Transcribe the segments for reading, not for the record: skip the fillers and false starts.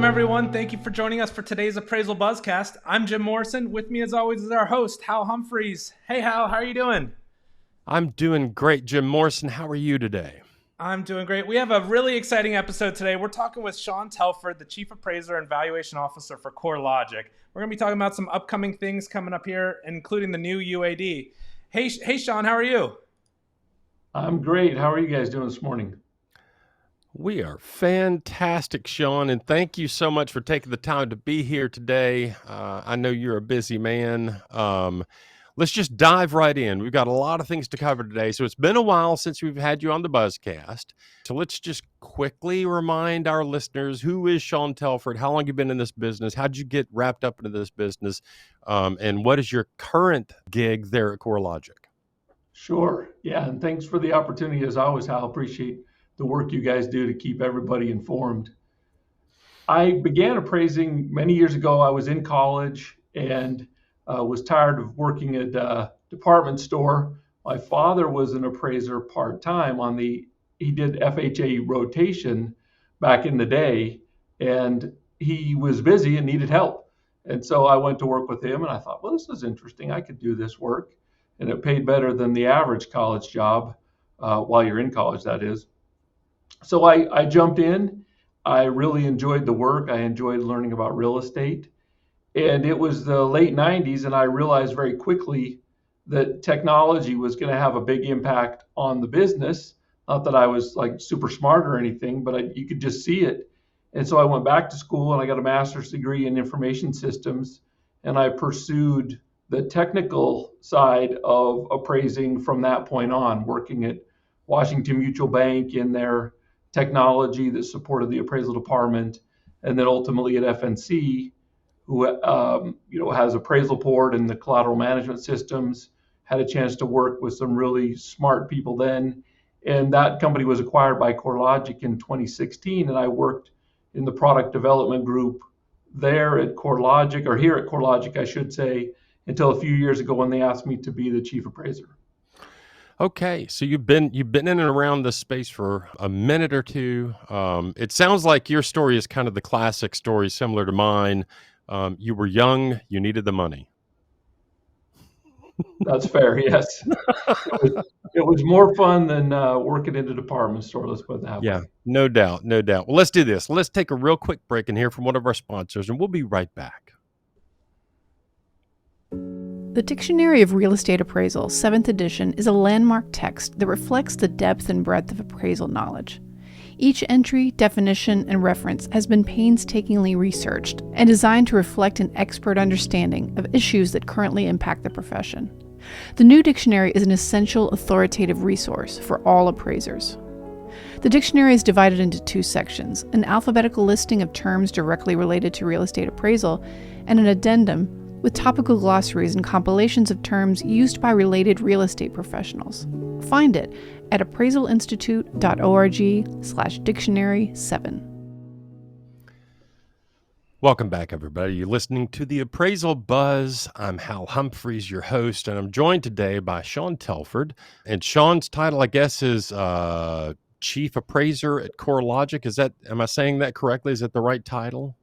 Welcome, everyone. Thank you for joining us for today's Appraisal Buzzcast. I'm Jim Morrison. With me, as always, is our host, Hal Humphreys. Hey, Hal, how are you doing? I'm doing great, Jim Morrison. How are you today? I'm doing great. We have a really exciting episode today. We're talking with Shawn Telford, the Chief Appraiser and Valuation Officer for CoreLogic. We're going to be talking about some upcoming things coming up here, including the new UAD. Hey, Shawn, how are you? I'm great. How are you guys doing this morning? We are fantastic, Shawn, and thank you so much for taking the time to be here today. I know you're a busy man. Let's just dive right in. We've got a lot of things to cover today. So it's been a while since we've had you on the Buzzcast. So let's just quickly remind our listeners, who is Shawn Telford? How long have you been in this business? How did you get wrapped up into this business? And what is your current gig there at CoreLogic? Sure. Yeah, and thanks for the opportunity. As always, Hal, appreciate the work you guys do to keep everybody informed. I began appraising many years ago. I was in college and was tired of working at a department store. My father was an appraiser part-time he did FHA rotation back in the day, and he was busy and needed help. And so I went to work with him, and I thought, well, this is interesting. I could do this work. And it paid better than the average college job, while you're in college, that is. So I jumped in. I really enjoyed the work. I enjoyed learning about real estate. And it was the late 90s, and I realized very quickly that technology was going to have a big impact on the business. Not that I was like super smart or anything, but you could just see it. And so I went back to school and I got a master's degree in information systems, and I pursued the technical side of appraising from that point on, working at Washington Mutual Bank in their technology that supported the appraisal department, and then ultimately at FNC, who has appraisal board and the collateral management systems. Had a chance to work with some really smart people then, and that company was acquired by CoreLogic in 2016, and I worked in the product development group there at CoreLogic, or here at CoreLogic, I should say, until a few years ago when they asked me to be the chief appraiser. Okay, so you've been in and around this space for a minute or two. It sounds like your story is kind of the classic story, similar to mine. You were young, you needed the money. That's fair, yes. It was more fun than working in a department store, let's put it that way. Yeah, no doubt, no doubt. Well, let's do this. Let's take a real quick break and hear from one of our sponsors, and we'll be right back. The Dictionary of Real Estate Appraisal, 7th edition, is a landmark text that reflects the depth and breadth of appraisal knowledge. Each entry, definition, and reference has been painstakingly researched and designed to reflect an expert understanding of issues that currently impact the profession. The new dictionary is an essential authoritative resource for all appraisers. The dictionary is divided into two sections: an alphabetical listing of terms directly related to real estate appraisal, and an addendum with topical glossaries and compilations of terms used by related real estate professionals. Find it at appraisalinstitute.org/dictionary7. Welcome back, everybody. You're listening to the Appraisal Buzz. I'm Hal Humphreys, your host, and I'm joined today by Shawn Telford. And Shawn's title, I guess, is Chief Appraiser at CoreLogic. Am I saying that correctly? Is that the right title?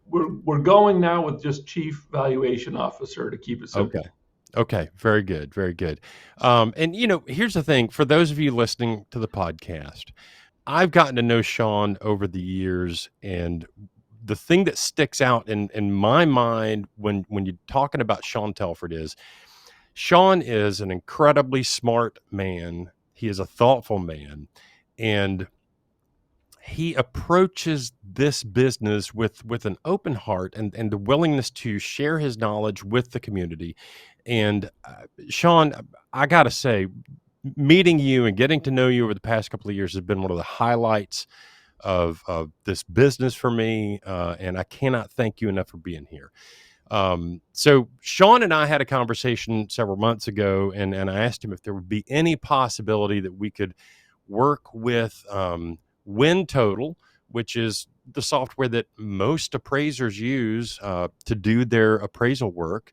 We're going now with just Chief Valuation Officer to keep it simple. Okay. Very good. Very good. And here's the thing, for those of you listening to the podcast, I've gotten to know Shawn over the years, and the thing that sticks out in my mind when you're talking about Shawn Telford is Shawn is an incredibly smart man. He is a thoughtful man, and he approaches this business with an open heart and the willingness to share his knowledge with the community. And Shawn, I got to say, meeting you and getting to know you over the past couple of years has been one of the highlights of this business for me. And I cannot thank you enough for being here. So Shawn and I had a conversation several months ago, and I asked him if there would be any possibility that we could work with Win Total, which is the software that most appraisers use to do their appraisal work.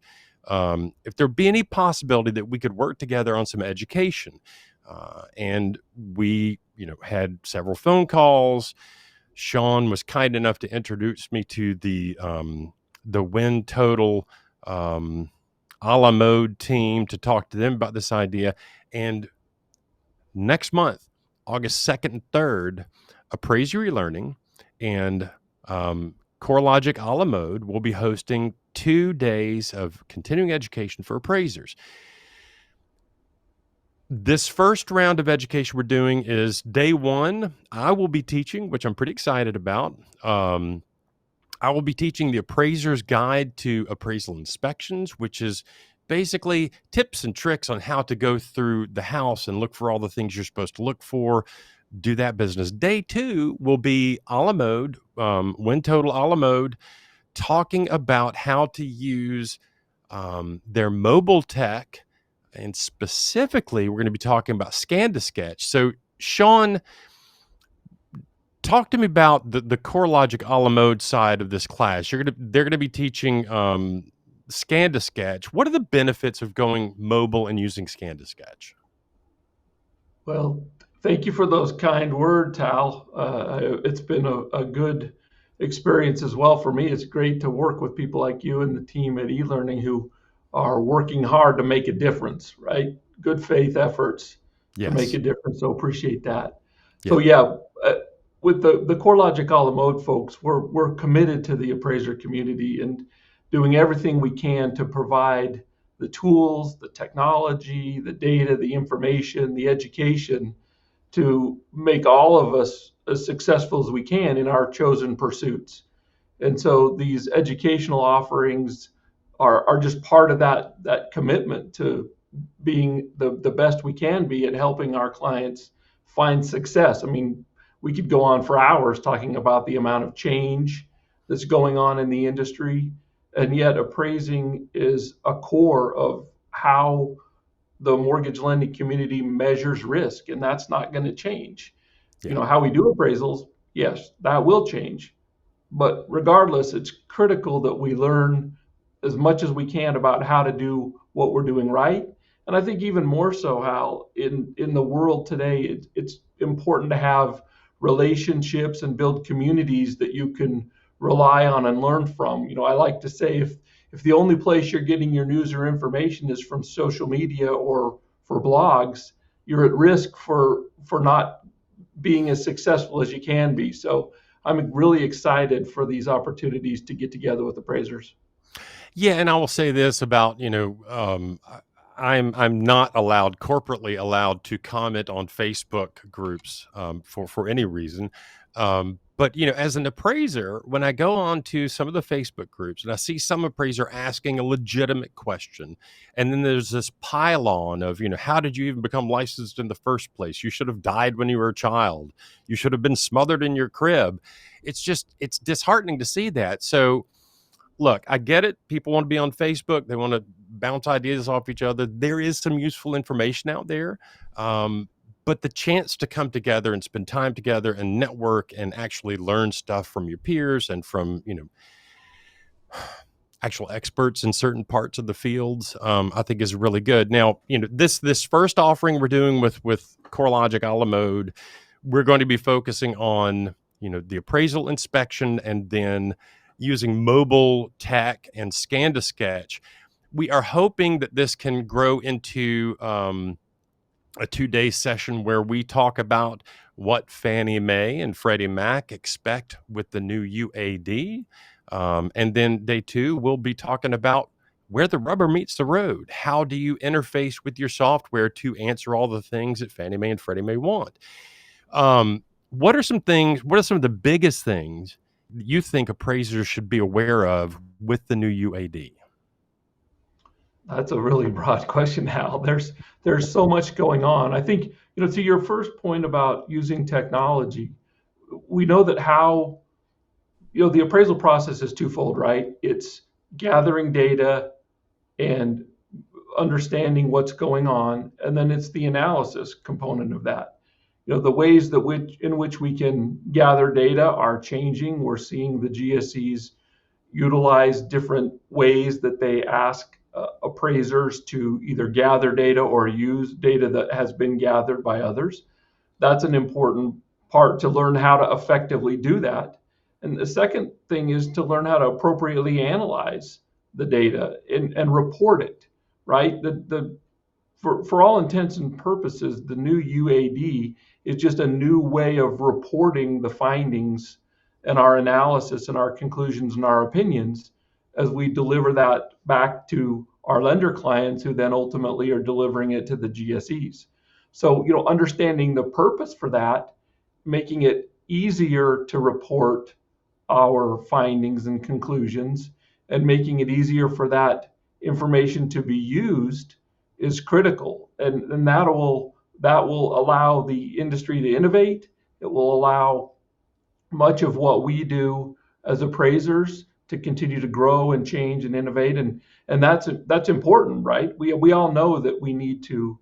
If there'd be any possibility that we could work together on some education. And we, had several phone calls, Shawn was kind enough to introduce me to the Win Total a la mode team to talk to them about this idea. And next month, August 2nd and 3rd, Appraiser Learning and CoreLogic a la mode will be hosting 2 days of continuing education for appraisers. This first round of education we're doing is day 1. I will be teaching, which I'm pretty excited about. I will be teaching the Appraiser's Guide to Appraisal Inspections, which is basically tips and tricks on how to go through the house and look for all the things you're supposed to look for, do that business. Day 2 will be a la mode, Win Total a la mode, talking about how to use their mobile tech. And specifically, we're going to be talking about Scan to Sketch. So, Shawn, talk to me about the CoreLogic a la mode side of this class. They're going to be teaching Scan to Sketch. What are the benefits of going mobile and using Scan to Sketch? Well, thank you for those kind words, Tal. It's been a good experience as well for me. It's great to work with people like you and the team at eLearning who are working hard to make a difference, right? Good faith efforts to make a difference. So appreciate that. Yeah. So with the CoreLogic a la mode folks, we're committed to the appraiser community and doing everything we can to provide the tools, the technology, the data, the information, the education to make all of us as successful as we can in our chosen pursuits. And so these educational offerings are just part of that commitment to being the best we can be at helping our clients find success. I mean, we could go on for hours talking about the amount of change that's going on in the industry, and yet appraising is a core of how the mortgage lending community measures risk, and that's not going to change. You know, how we do appraisals, yes, that will change. But regardless, it's critical that we learn as much as we can about how to do what we're doing right. And I think even more so, Hal, in the world today, it's important to have relationships and build communities that you can rely on and learn from. You know, I like to say if the only place you're getting your news or information is from social media or for blogs, you're at risk for not being as successful as you can be. So I'm really excited for these opportunities to get together with appraisers. Yeah, and I will say this about, I'm not corporately allowed to comment on Facebook groups for any reason. But as an appraiser, when I go on to some of the Facebook groups and I see some appraiser asking a legitimate question, and then there's this pile-on of, how did you even become licensed in the first place? You should have died when you were a child. You should have been smothered in your crib. It's disheartening to see that. So, look, I get it. People want to be on Facebook. They want to bounce ideas off each other. There is some useful information out there. But the chance to come together and spend time together and network and actually learn stuff from your peers and from, actual experts in certain parts of the fields, I think is really good. Now, this first offering we're doing with CoreLogic a la mode, we're going to be focusing on, the appraisal inspection and then using mobile tech and Scan to Sketch. We are hoping that this can grow into a 2-day session where we talk about what Fannie Mae and Freddie Mac expect with the new UAD. And then day 2, we'll be talking about where the rubber meets the road. How do you interface with your software to answer all the things that Fannie Mae and Freddie Mae want? What are some of the biggest things you think appraisers should be aware of with the new UAD? That's a really broad question, Hal. There's so much going on. I think, to your first point about using technology, we know that how, the appraisal process is twofold, right? It's gathering data and understanding what's going on, and then it's the analysis component of that. The ways in which we can gather data are changing. We're seeing the GSEs utilize different ways that they ask appraisers to either gather data or use data that has been gathered by others. That's an important part to learn how to effectively do that. And the second thing is to learn how to appropriately analyze the data and report it, right? For all intents and purposes, the new UAD is just a new way of reporting the findings and our analysis and our conclusions and our opinions as we deliver that back to our lender clients, who then ultimately are delivering it to the GSEs. So, understanding the purpose for that, making it easier to report our findings and conclusions, and making it easier for that information to be used is critical. And that will allow the industry to innovate. It will allow much of what we do as appraisers to continue to grow and change and innovate. And that's important, right? We all know that we need to,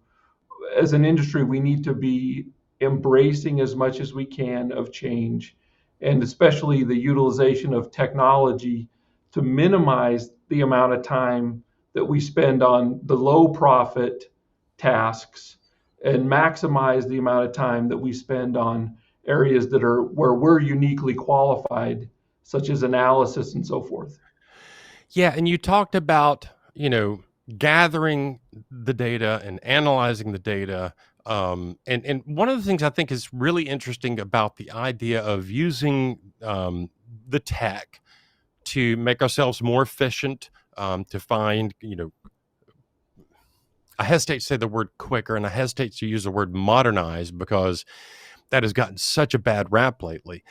as an industry, we need to be embracing as much as we can of change, and especially the utilization of technology to minimize the amount of time that we spend on the low profit tasks and maximize the amount of time that we spend on areas that are where we're uniquely qualified, such as analysis and so forth. Yeah, and you talked about, gathering the data and analyzing the data. And one of the things I think is really interesting about the idea of using the tech to make ourselves more efficient, to find, I hesitate to say the word quicker, and I hesitate to use the word modernize because that has gotten such a bad rap lately.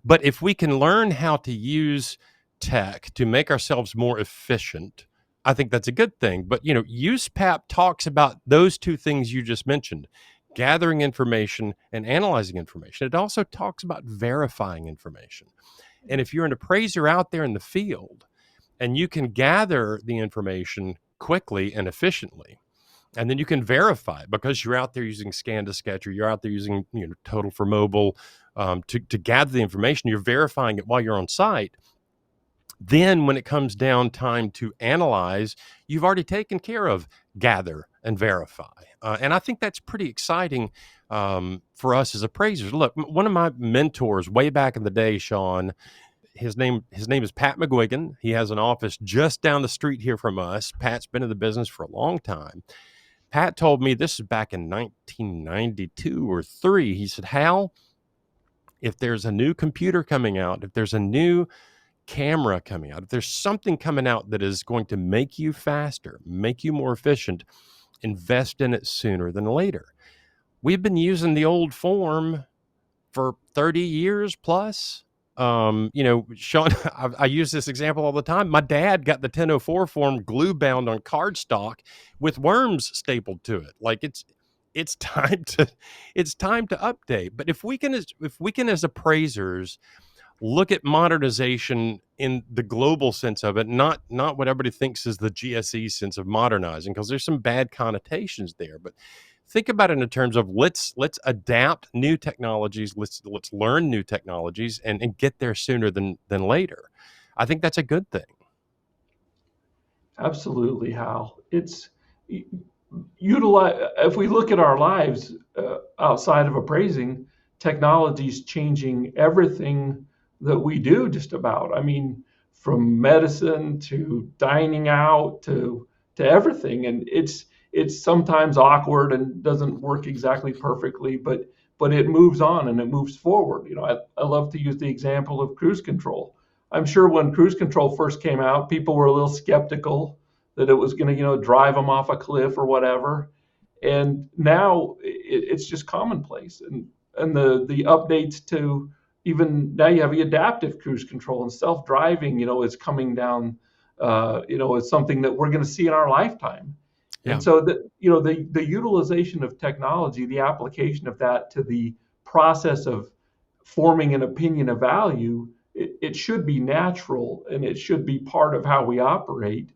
But if we can learn how to use tech to make ourselves more efficient, I think that's a good thing. But, USPAP talks about those two things you just mentioned, gathering information and analyzing information. It also talks about verifying information. And if you're an appraiser out there in the field and you can gather the information quickly and efficiently, and then you can verify it because you're out there using Scan to Sketch, or you're out there using Total for Mobile to gather the information. You're verifying it while you're on site. Then when it comes down time to analyze, you've already taken care of gather and verify. And I think that's pretty exciting for us as appraisers. Look, one of my mentors way back in the day, Shawn, his name is Pat McGuigan. He has an office just down the street here from us. Pat's been in the business for a long time. Pat told me, this is back in 1992 or 3. He said, Hal, if there's a new computer coming out, if there's a new camera coming out, if there's something coming out that is going to make you faster, make you more efficient, invest in it sooner than later. We've been using the old form for 30 years plus. Shawn, I use this example all the time. My dad got the 1004 form glue bound on cardstock with worms stapled to it. Like it's time to update. But if we can as appraisers look at modernization in the global sense of it, not what everybody thinks is the GSE sense of modernizing, because there's some bad connotations there. But think about it in terms of let's adapt new technologies, let's learn new technologies and get there sooner than later. I think that's a good thing. Absolutely, Hal. It's if we look at our lives outside of appraising, technology's changing everything that we do just about. I mean, from medicine to dining out to everything. And it's sometimes awkward and doesn't work exactly perfectly, but it moves on and it moves forward. I love to use the example of cruise control. I'm sure when cruise control first came out, people were a little skeptical that it was going to, drive them off a cliff or whatever. And now it's just commonplace. And the updates to, even now you have the adaptive cruise control and self-driving, is coming down, it's something that we're going to see in our lifetime. Yeah. And so the utilization of technology, the application of that to the process of forming an opinion of value, it should be natural and it should be part of how we operate.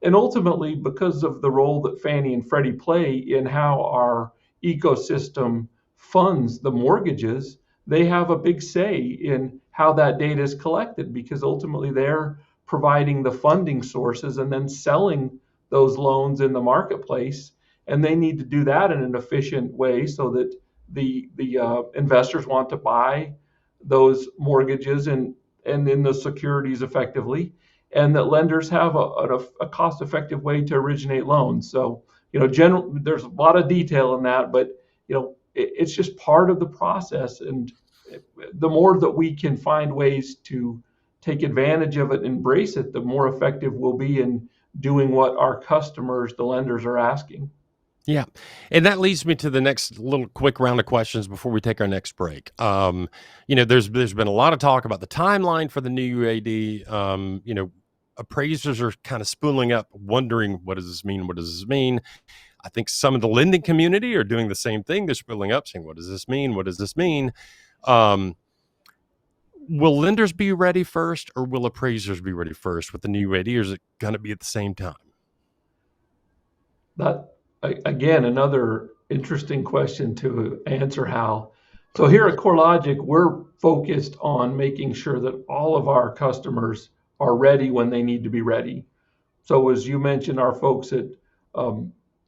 And ultimately, because of the role that Fannie and Freddie play in how our ecosystem funds the mortgages, they have a big say in how that data is collected, because ultimately they're providing the funding sources and then selling those loans in the marketplace. And they need to do that in an efficient way so that the investors want to buy those mortgages and in the securities effectively, and that lenders have a cost-effective way to originate loans. So, there's a lot of detail in that, but it's just part of the process. And the more that we can find ways to take advantage of it, embrace it, the more effective we'll be in doing what our customers, the lenders, are asking. Yeah. And that leads me to the next little quick round of questions before we take our next break. There's been a lot of talk about the timeline for the new UAD. Appraisers are kind of spooling up, wondering, what does this mean? What does this mean? I think some of the lending community are doing the same thing. They're spooling up, saying, what does this mean? What does this mean? Will lenders be ready first, or will appraisers be ready first with the new UAD, or is it going to be at the same time? That, again, another interesting question to answer, Hal. So here at CoreLogic, we're focused on making sure that all of our customers are ready when they need to be ready. So as you mentioned, our folks at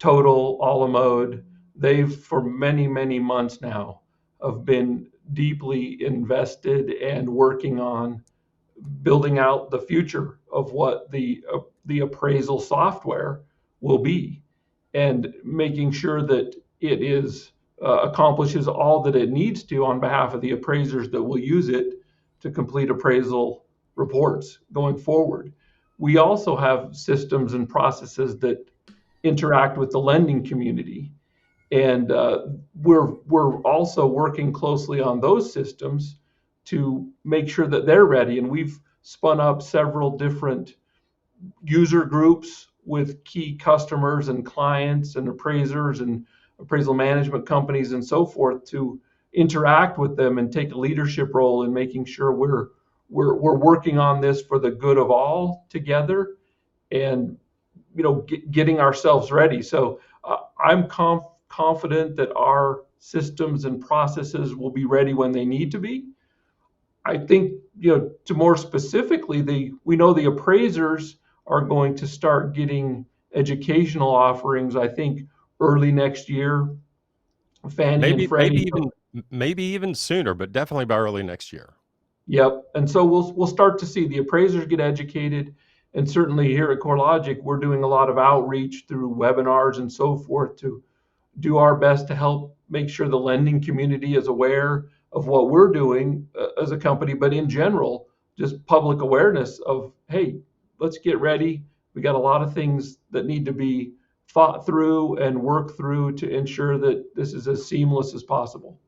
Total, Alamode, they've for many, many months now have been deeply invested and working on building out the future of what the appraisal software will be, and making sure that it is accomplishes all that it needs to on behalf of the appraisers that will use it to complete appraisal reports going forward. We also have systems and processes that interact with the lending community, and we're also working closely on those systems to make sure that they're ready. And we've spun up several different user groups with key customers and clients and appraisers and appraisal management companies and so forth to interact with them and take a leadership role in making sure we're working on this for the good of all together, and getting ourselves ready. So I'm confident that our systems and processes will be ready when they need to be. I think, to more specifically, we know the appraisers are going to start getting educational offerings, I think, early next year. Fannie and Freddie. Maybe even sooner, but definitely by early next year. Yep. And so we'll start to see the appraisers get educated. And certainly here at CoreLogic, we're doing a lot of outreach through webinars and so forth to do our best to help make sure the lending community is aware of what we're doing as a company, but in general, just public awareness of, hey, let's get ready. We got a lot of things that need to be thought through and worked through to ensure that this is as seamless as possible.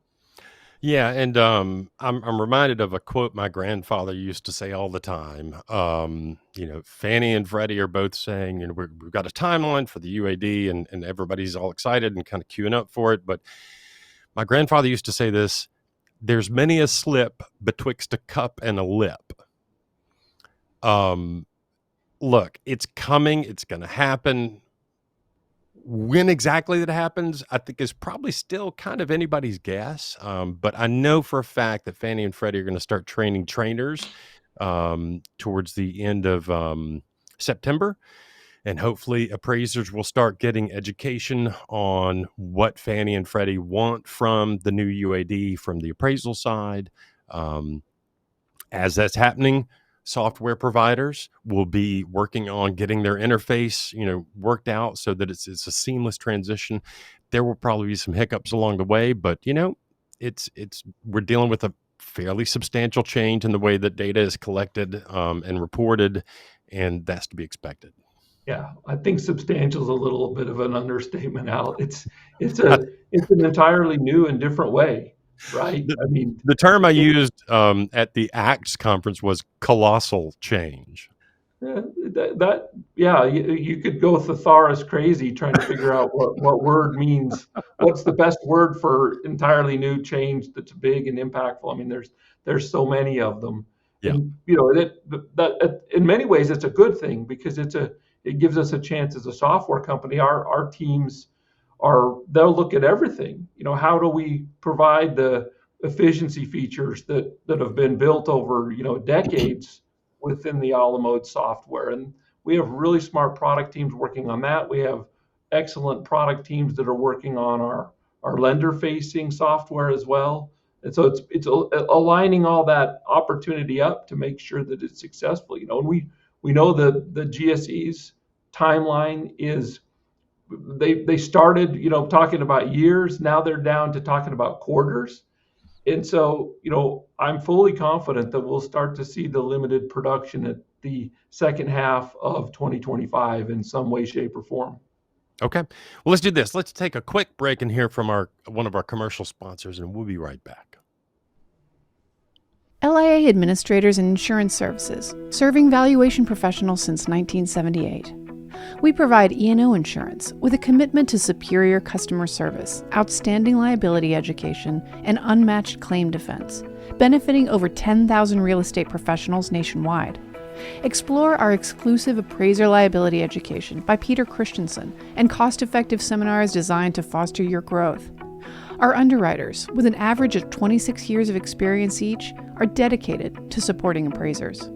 Yeah, and I'm reminded of a quote my grandfather used to say all the time. Fannie and Freddie are both saying, we've got a timeline for the UAD, and everybody's all excited and kind of queuing up for it. But my grandfather used to say this: "There's many a slip betwixt a cup and a lip." Look, it's coming. It's going to happen. When exactly that happens, I think is probably still kind of anybody's guess. But I know for a fact that Fannie and Freddie are going to start training trainers towards the end of September. And hopefully appraisers will start getting education on what Fannie and Freddie want from the new UAD from the appraisal side. As that's happening, software providers will be working on getting their interface, worked out so that it's a seamless transition. There will probably be some hiccups along the way, but we're dealing with a fairly substantial change in the way that data is collected and reported, and that's to be expected. Yeah, I think substantial is a little bit of an understatement, Al. It's an entirely new and different way. Right. The term I used at the ACTS conference was colossal change. You could go thesaurus crazy trying to figure out what word means. What's the best word for entirely new change that's big and impactful? There's so many of them. Yeah. And, that in many ways it's a good thing, because it gives us a chance as a software company. Our teams they'll look at everything. How do we provide the efficiency features that have been built over decades within the Alamode software? And we have really smart product teams working on that. We have excellent product teams that are working on our our lender-facing software as well. And so it's aligning all that opportunity up to make sure that it's successful. And we know that the GSE's timeline is they started talking about years. Now they're down to talking about quarters. And so, I'm fully confident that we'll start to see the limited production at the second half of 2025 in some way, shape, or form. Okay. Well, let's do this. Let's take a quick break and hear from one of our commercial sponsors, and we'll be right back. LIA Administrators and Insurance Services, serving valuation professionals since 1978. We provide E&O insurance with a commitment to superior customer service, outstanding liability education, and unmatched claim defense, benefiting over 10,000 real estate professionals nationwide. Explore our exclusive Appraiser liability education by Peter Christensen and cost-effective seminars designed to foster your growth. Our underwriters, with an average of 26 years of experience each, are dedicated to supporting appraisers.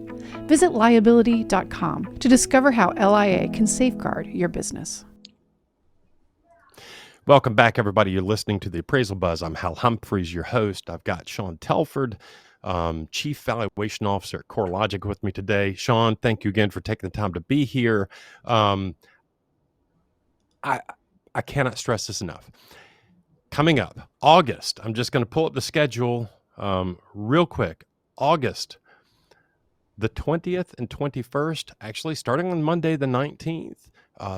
Visit liability.com to discover how LIA can safeguard your business. Welcome back, everybody. You're listening to the Appraisal Buzz. I'm Hal Humphreys, your host. I've got Shawn Telford, Chief Valuation Officer at CoreLogic, with me today. Shawn, thank you again for taking the time to be here. I cannot stress this enough. Coming up, August. I'm just going to pull up the schedule real quick. August, the 20th and 21st, actually starting on Monday the 19th.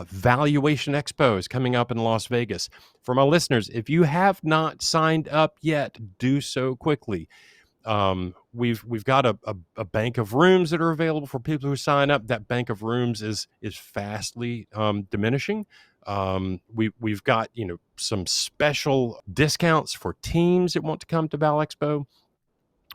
Valuation Expo is coming up in Las Vegas. For my listeners, if you have not signed up yet, do so quickly. We've got a bank of rooms that are available for people who sign up. That bank of rooms is fastly diminishing. We've got some special discounts for teams that want to come to Val Expo.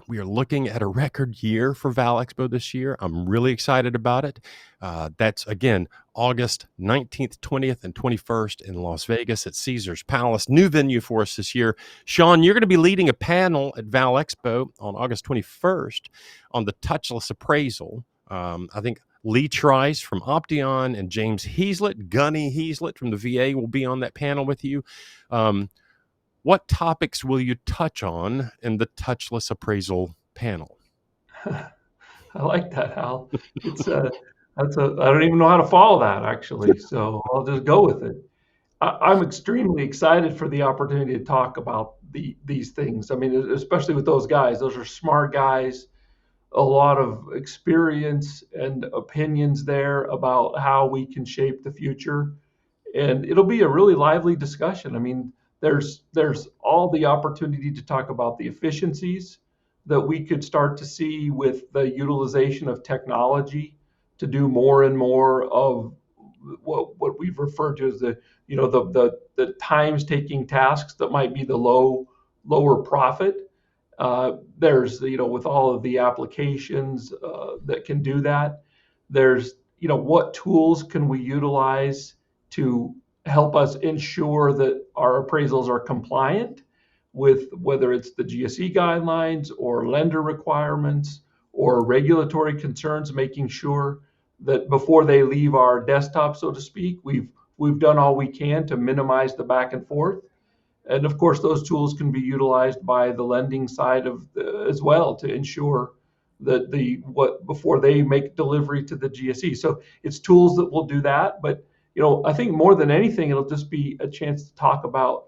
We are looking at a record year for Val Expo this year. I'm really excited about it. That's, again, August 19th, 20th, and 21st in Las Vegas at Caesars Palace. New venue for us this year. Shawn, you're going to be leading a panel at Val Expo on August 21st on the touchless appraisal. I think Lee Trice from Option and James Gunny Heaslett from the VA will be on that panel with you. What topics will you touch on in the touchless appraisal panel? I like that, Hal. It's I don't even know how to follow that, actually, so I'll just go with it. I'm extremely excited for the opportunity to talk about these things. I mean, especially with those guys. Those are smart guys, a lot of experience and opinions there about how we can shape the future. And it'll be a really lively discussion. I mean, there's all the opportunity to talk about the efficiencies that we could start to see with the utilization of technology to do more and more of what we've referred to as the times taking tasks that might be the lower profit. There's with all of the applications that can do that. There's what tools can we utilize to help us ensure that our appraisals are compliant with whether it's the GSE guidelines or lender requirements or regulatory concerns, making sure that before they leave our desktop, so to speak, we've done all we can to minimize the back and forth. And of course, those tools can be utilized by the lending side as well to ensure that before they make delivery to the GSE. So it's tools that will do that, but I think more than anything, it'll just be a chance to talk about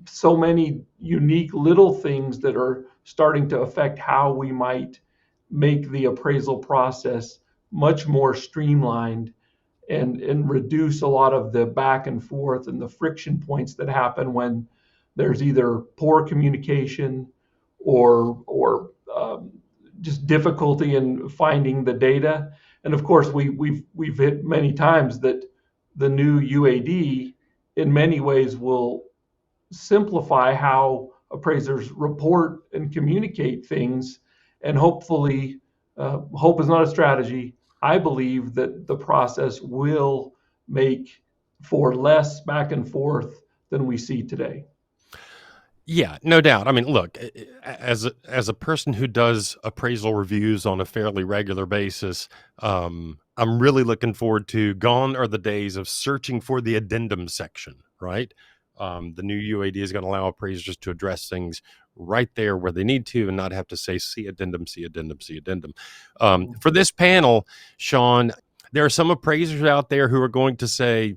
so many unique little things that are starting to affect how we might make the appraisal process much more streamlined and reduce a lot of the back and forth and the friction points that happen when there's either poor communication or just difficulty in finding the data. And of course, we've hit many times that the new UAD in many ways will simplify how appraisers report and communicate things. And hopefully, hope is not a strategy. I believe that the process will make for less back and forth than we see today. Yeah, no doubt. I mean, look, as a person who does appraisal reviews on a fairly regular basis, I'm really looking forward to gone are the days of searching for the addendum section, right? The new UAD is going to allow appraisers to address things right there where they need to and not have to say, see addendum, see addendum, see addendum. For this panel, Shawn, there are some appraisers out there who are going to say,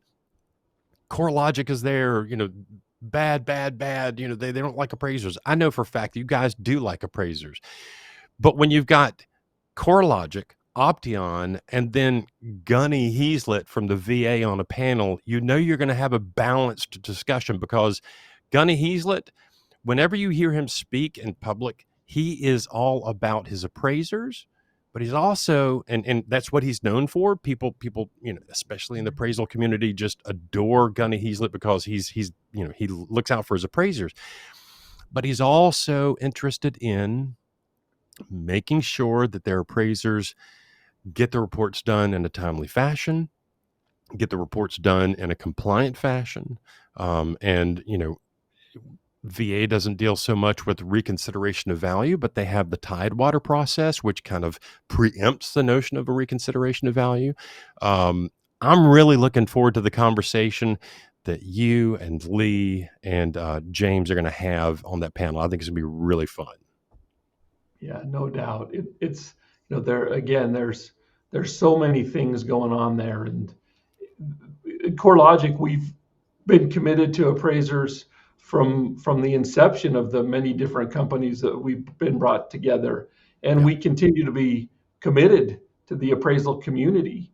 CoreLogic is there, bad, bad, bad. They don't like appraisers. I know for a fact that you guys do like appraisers. But when you've got CoreLogic, Option, and then Gunny Heaslet from the VA on a panel, you're going to have a balanced discussion, because Gunny Heaslet, whenever you hear him speak in public, he is all about his appraisers, but he's also, and that's what he's known for. People, especially in the appraisal community, just adore Gunny Heaslet because he looks out for his appraisers. But he's also interested in making sure that their appraisers get the reports done in a timely fashion, get the reports done in a compliant fashion. VA doesn't deal so much with reconsideration of value, but they have the Tidewater process, which kind of preempts the notion of a reconsideration of value. I'm really looking forward to the conversation that you and Lee and James are going to have on that panel. I think it's going to be really fun. Yeah, no doubt. It's there's so many things going on there, and at CoreLogic, we've been committed to appraisers from the inception of the many different companies that we've been brought together, and we continue to be committed to the appraisal community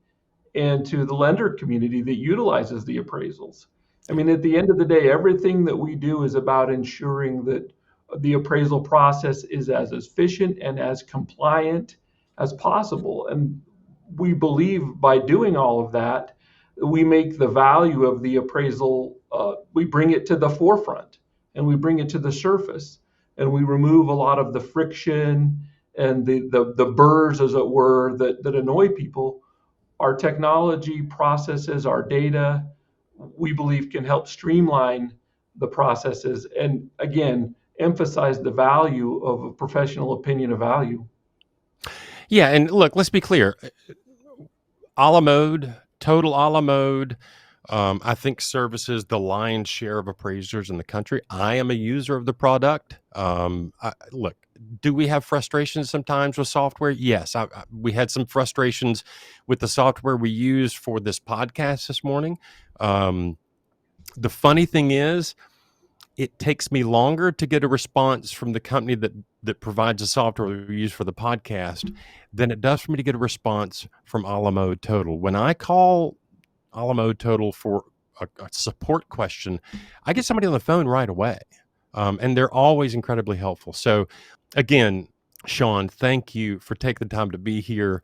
and to the lender community that utilizes the appraisals. I mean, at the end of the day, everything that we do is about ensuring that the appraisal process is as efficient and as compliant as possible. And we believe by doing all of that, we make the value of the appraisal, we bring it to the forefront and we bring it to the surface, and we remove a lot of the friction and the burrs, as it were, that annoy people. Our technology processes, our data, we believe can help streamline the processes and, again, emphasize the value of a professional opinion of value. Yeah, and look, let's be clear. A la mode, total a la mode, I think services the lion's share of appraisers in the country. I am a user of the product. Look, do we have frustrations sometimes with software? Yes. We had some frustrations with the software we used for this podcast this morning. The funny thing is, it takes me longer to get a response from the company that provides the software we use for the podcast than it does for me to get a response from A La Mode Total. When I call A La Mode Total for a support question, I get somebody on the phone right away. And they're always incredibly helpful. So again, Shawn, thank you for taking the time to be here.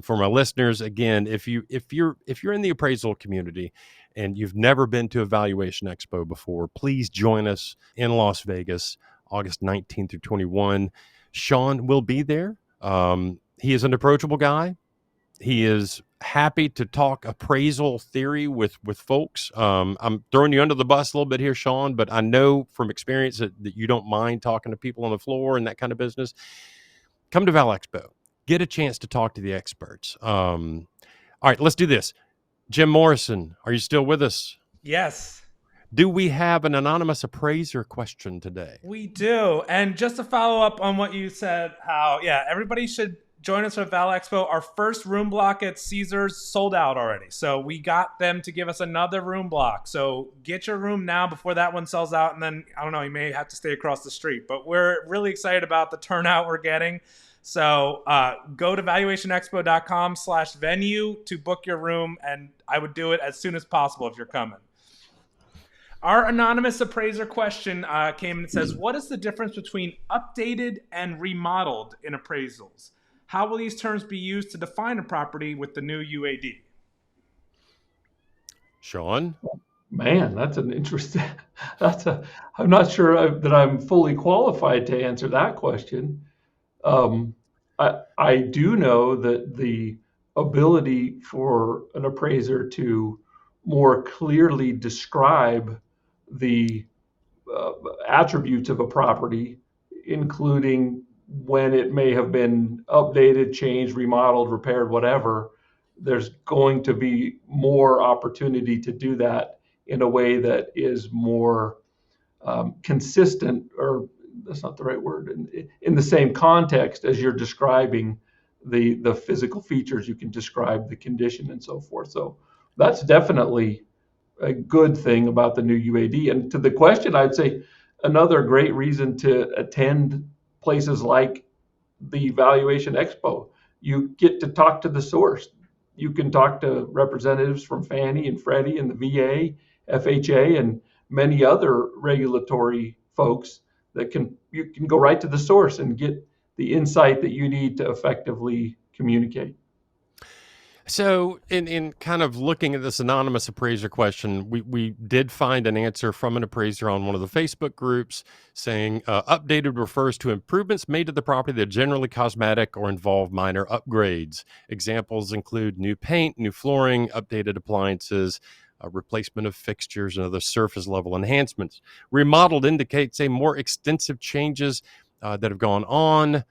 For my listeners, again, if you're in the appraisal community and you've never been to a Valuation Expo before, please join us in Las Vegas, August 19th through 21. Shawn will be there. He is an approachable guy. He is happy to talk appraisal theory with folks. I'm throwing you under the bus a little bit here, Shawn, but I know from experience that you don't mind talking to people on the floor and that kind of business. Come to Val Expo. Get a chance to talk to the experts. All right, let's do this. Jim Morrison, are you still with us? Yes. Do we have an anonymous appraiser question today? We do. And just to follow up on what you said, how, everybody should join us at Val Expo. Our first room block at Caesars sold out already. So we got them to give us another room block. So get your room now before that one sells out. And then, I don't know, you may have to stay across the street. But we're really excited about the turnout we're getting. So go to valuationexpo.com/venue to book your room. And I would do it as soon as possible if you're coming. Our anonymous appraiser question came and it says, what is the difference between updated and remodeled in appraisals? How will these terms be used to define a property with the new UAD? Shawn? Man, that's an interesting, I'm not sure that I'm fully qualified to answer that question. I do know that the ability for an appraiser to more clearly describe the attributes of a property, including when it may have been updated, changed, remodeled, repaired, whatever, there's going to be more opportunity to do that in a way that is more consistent, or that's not the right word, in the same context as you're describing the physical features. You can describe the condition and so forth. So that's definitely a good thing about the new UAD. And to the question, I'd say another great reason to attend places like the Valuation Expo. You get to talk to the source. You can talk to representatives from Fannie and Freddie and the VA, FHA, and many other regulatory folks that you can go right to the source and get the insight that you need to effectively communicate. So in kind of looking at this anonymous appraiser question, we did find an answer from an appraiser on one of the Facebook groups saying updated refers to improvements made to the property that are generally cosmetic or involve minor upgrades. Examples include new paint, new flooring, updated appliances, replacement of fixtures, and other surface level enhancements. Remodeled indicates a more extensive changes that have gone on.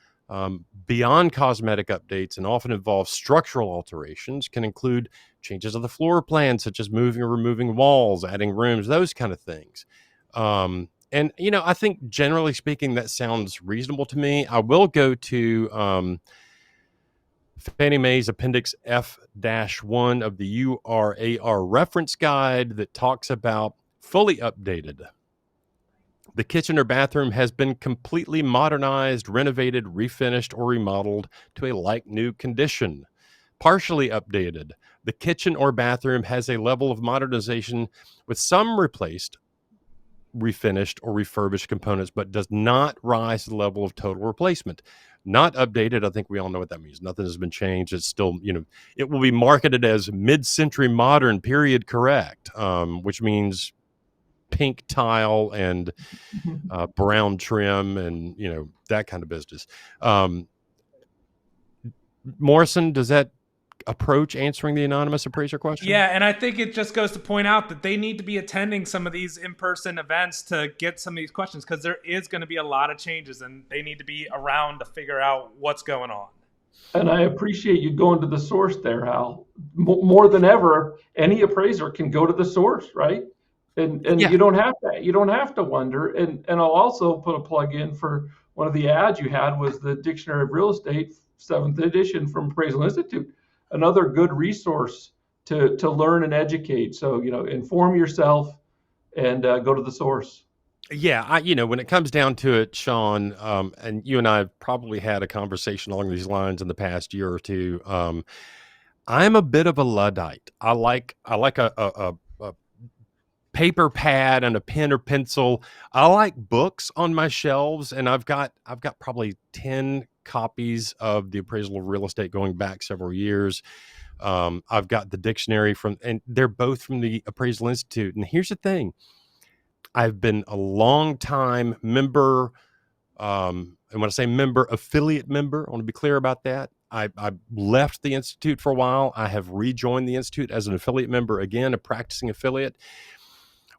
Beyond cosmetic updates and often involve structural alterations, can include changes of the floor plan, such as moving or removing walls, adding rooms, those kind of things. And, I think generally speaking, that sounds reasonable to me. I will go to Fannie Mae's Appendix F-1 of the URAR reference guide that talks about fully updated. The kitchen or bathroom has been completely modernized, renovated, refinished, or remodeled to a like-new condition. Partially updated. The kitchen or bathroom has a level of modernization with some replaced, refinished, or refurbished components, but does not rise to the level of total replacement. Not updated, I think we all know what that means. Nothing has been changed. It's still, it will be marketed as mid-century modern, period correct, which means pink tile and brown trim and that kind of business. Morrison, does that approach answering the anonymous appraiser question? Yeah, and I think it just goes to point out that they need to be attending some of these in-person events to get some of these questions, because there is going to be a lot of changes and they need to be around to figure out what's going on. And I appreciate you going to the source there, Hal. More than ever, any appraiser can go to the source, right? And yeah. you don't have to wonder. And I'll also put a plug in for one of the ads you had was the Dictionary of Real Estate, 7th edition from Appraisal Institute. Another good resource to learn and educate. So, inform yourself and go to the source. Yeah, when it comes down to it, Shawn, and you and I have probably had a conversation along these lines in the past year or two. I'm a bit of a Luddite. I like a paper pad and a pen or pencil. I like books on my shelves, and I've got probably 10 copies of the Appraisal of Real Estate going back several years. I've got the dictionary and they're both from the Appraisal Institute. And here's the thing. I've been a long time member, and when I say member, affiliate member, I want to be clear about that. I left the Institute for a while. I have rejoined the Institute as an affiliate member again, a practicing affiliate.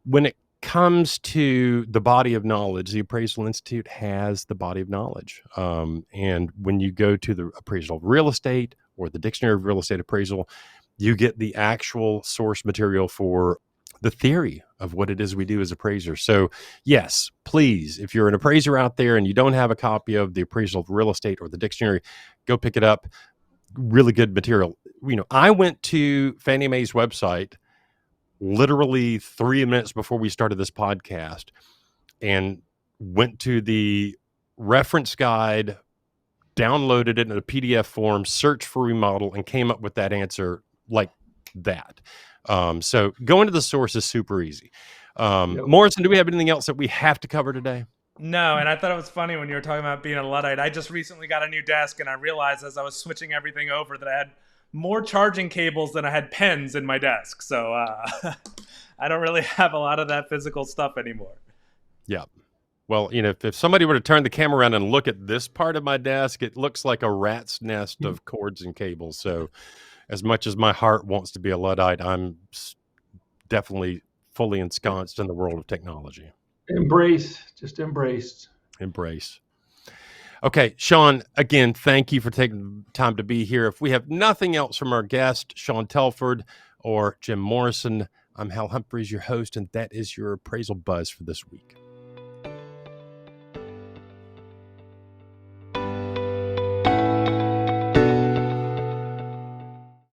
When it comes to the body of knowledge, the Appraisal Institute has the body of knowledge. And when you go to the Appraisal of Real Estate or the Dictionary of Real Estate Appraisal, you get the actual source material for the theory of what it is we do as appraisers. So yes, please, if you're an appraiser out there and you don't have a copy of the Appraisal of Real Estate or the dictionary, go pick it up. Really good material. I went to Fannie Mae's website literally 3 minutes before we started this podcast and went to the reference guide, downloaded it in a PDF form, searched for remodel, and came up with that answer like that. So going to the source is super easy. Yep. Morrison, do we have anything else that we have to cover today? No, and I thought it was funny when you were talking about being a Luddite. I just recently got a new desk, and I realized as I was switching everything over that I had more charging cables than I had pens in my desk. So I don't really have a lot of that physical stuff anymore. Yeah. Well, if somebody were to turn the camera around and look at this part of my desk, it looks like a rat's nest of cords and cables. So as much as my heart wants to be a Luddite, I'm definitely fully ensconced in the world of technology. Just embrace. Okay, Shawn, again, thank you for taking the time to be here. If we have nothing else from our guest, Shawn Telford or Jim Morrison, I'm Hal Humphreys, your host, and that is your appraisal buzz for this week.